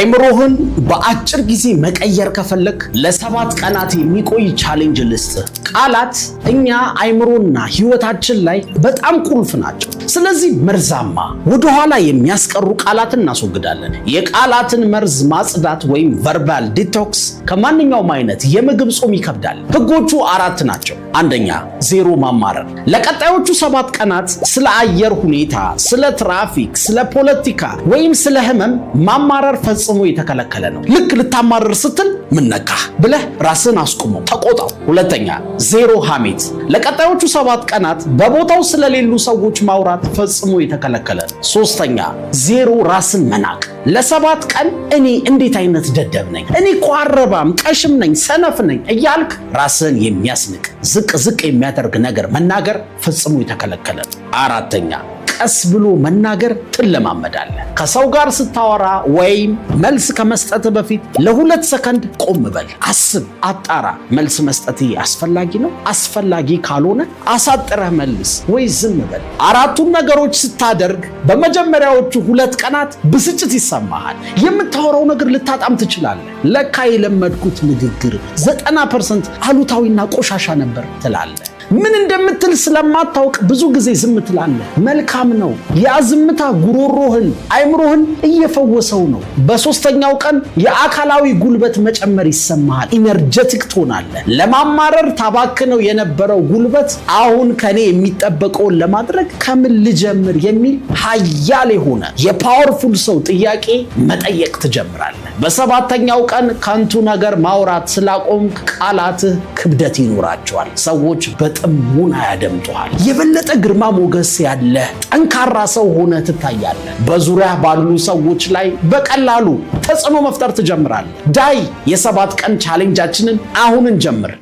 አይምሮህን በአጭር ጊዜ መቀየር ከፈለክ ለ7 ቀናት የሚቆይ ቻሌንጅ ልስጥ። ቃላት እኛ አይምሮና ህይወታችን ላይ በጣም ቁልፍ ናቸው። ስለዚህ መርዛማ ወደኋላ የሚያስቀሩ ቃላትን እናስወግዳለን። የቃላትን መርዝ ማጽዳት ወይም ቨርባል ዲቶክስ ከማንኛውም አይነት የምግብ ጾም ይከብዳል። ህጎቹ 4 ናቸው። አንደኛ፣ ዜሮ ማማረር። ለቀጣዮቹ 7 ቀናት ስለ አየር ሁኔታ፣ ስለ ትራፊክ፣ ስለ ፖለቲካ ወይም ስለ ህመም ማማረር ፈጽሞ የተከለከለ ነው። ልክ ልታማረር ስትል ምን ነካህ ብለህ ራስን አስቁመው፣ ተቆጣው። ሁለተኛ፣ ዜሮ ሐሜት። ለቀጣዮቹ 7 ቀናት በቦታው ስለሌሉ ሰዎች ማውራት ፈጽሞ የተከለከለ ነው። ሶስተኛ፣ ዜሮ ራስን መናቅ። ለ7 ቀን እኔ እንዴት አይነት ደደብ ነኝ፣ እኔ እኮ አረባም፣ ቀሽም ነኝ፣ ሰነፍ ነኝ እያልክ ራስን የሚያስንቅ ዝቅ የሚያደርግ ነገር መናገር ፈጽሞ የተከለከለ ነው። አራተኛ፣ ቀስ ብሎ መናገር ትለማመዳለህ። ከሰው ጋር ስታወራ ወይም መልስ ከመስጠት በፊት ለ2 ሰከንድ ቆም በል፣ አስብ፣ አጣራ። መልስ መስጠት አስፈላጊ ነው? አስፈላጊ ካልሆነ አሳጥረህ መልስ ወይ ዝም በል። 4ቱን ነገሮች ስታደርግ በመጀመሪያዎቹ 2 ቀናት ብስጭት ይሰማሃል። የምታወራው ነገር ልታጣም ትችላለህ። ለካ የለመድኩት ንግግር 90% አሉታዊና ቆሻሻ ነበር ትላለህ። ምን እንደምትል ስለማታውቅ ብዙ ጊዜ ዝም ትላለህ። መልካም ነው። ያ ዝምታ ጉሮሮህን፣ አይምሮህን እየፈወሰው ነው። በ3ኛው ቀን የአካላዊ ጉልበት መጨመር ይሰማሃል። ኢነርጀቲክ ትሆናለህ። ለማማረር ታባክነው የነበረው ጉልበት አሁን ከኔ የሚጠበቀውን ለማድረግ ከምን ልጀምር የሚል ኃያል የሆነ የፓወርፉል ሰው ጥያቄ መጠየቅ ትጀምራለህ። በ7ኛው ቀን ከንቱ ነገር ማውራት ስላቆምክ ቃላትህ ክብደት ይኖራቸዋል። ሰዎች ጥሙና ያደምጡሃል። የበለጠ ግርማ ሞገስ ያለ ጠንካራ ሰው ሆነ ትታያለህ። በዙሪያ ባሉ ሰዎች ላይ በቀላሉ ተጽዕኖ መፍጠር ትጀምራለህ። ዳይ የ7 ቀን ቻሌንጃችንን አሁን እንጀምር።